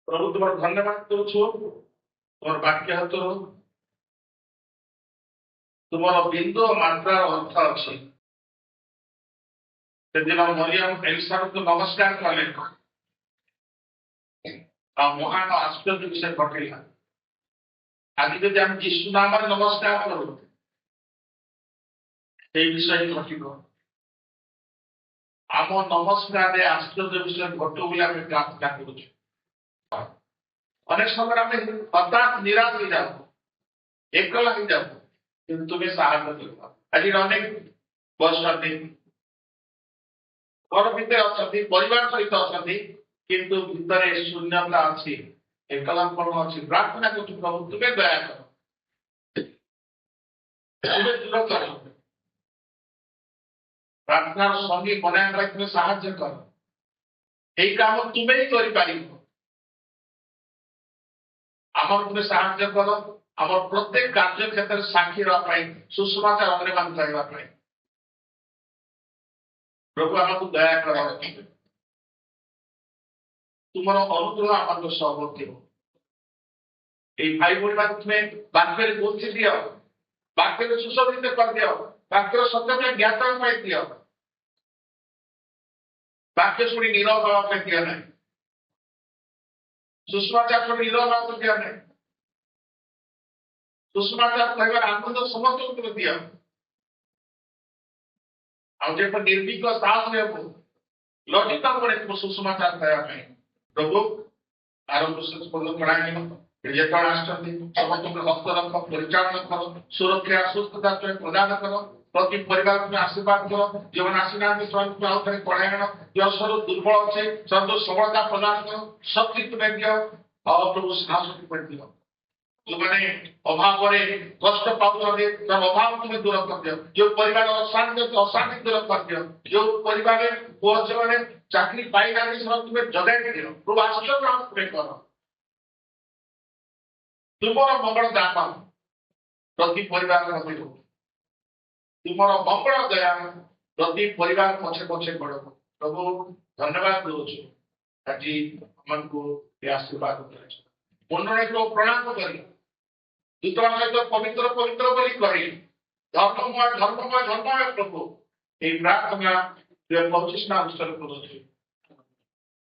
प्रभु तुम धन्यवाद करुछु तुम वाक्य हतु तुम बिंदु मात्रा अर्थ अच्छी सेदिन मरियम एलिसा को नमस्कार कले महान आश्चर्य विषय घटला आज जब हम यीशु नाम नमस्कार करूँ विषय घटो आम नमस्कार आश्चर्य विषय घटो बोली आम प्रार्थना करुँ अनेक समय आम हताश निराश हो जाओ एकला हो जाओ कि तुम्हें साहस कर आज अनेक बस घर भितर अच्छा परिवार सहित अच्छा किंतु भितर शून्यता अच्छी एकलापन अच्छी प्रार्थना कर प्रभु तुम्हें दया कर तुम्हें दूर कर प्रार्थना संगी बनाया तुम्हें साहाय्य कर यही काम तुम्हें ही कर तुम्हें साहाय्य कर आम प्रत्येक कार्य क्षेत्र में साक्षी रहा सुसमाचार अन्य मान कहवाई प्रभु आमको दया कर तुम अनुग्रह आम सहमति हो भाई भाई तुम्हें वाक्य गोष्ठी दि वाक्य सुशोभित कर दि वाक्य सत्य ज्ञात दि वाक्य शुणी नीरव हवा दिया ना सुषमाचार शुणी नीरव हवा दिया ना सुषमाचार कहवर आनंद समस्त दिया निर्भीक साहस लज्जित पड़े तुम सुषमाचार कहवाई प्रभु आरंभ पढ़ाई जो समस्त हस्त रख परिचालन कर सुरक्षा सुस्थता प्रदान कर प्रति परिवार में आशीर्वाद कर जो आसीना आउे पढ़ाई जो स्वर दुर्बल अच्छे सब सबलता प्रदान कर शक्ति तुम्हें दियो और प्रभु साहस तुम्हें दियो जो मैंने अभाव कष्ट पाते अभाव तुम्हें दूर कर दियो जो परिवार अशांति अशांति दूर कर दियो जो परिवार जो मैंने चाकरी पाई ना तुम्हें जगाई दियो प्रभु आश्चर्य तुम्हें कर तुम मंगल दान प्रति परिवार तुम मंगल दया प्रति परिवार पछे पछे बढ़ प्रभु धन्यवाद दूसु आज हमको आशीर्वाद मन को प्रणाम कर दूसरा सहित पवित्र पवित्र बोली कही धर्ममय धर्ममय धर्ममय प्रभु ये प्रार्थना 25 ना उत्सर्ग करुछु।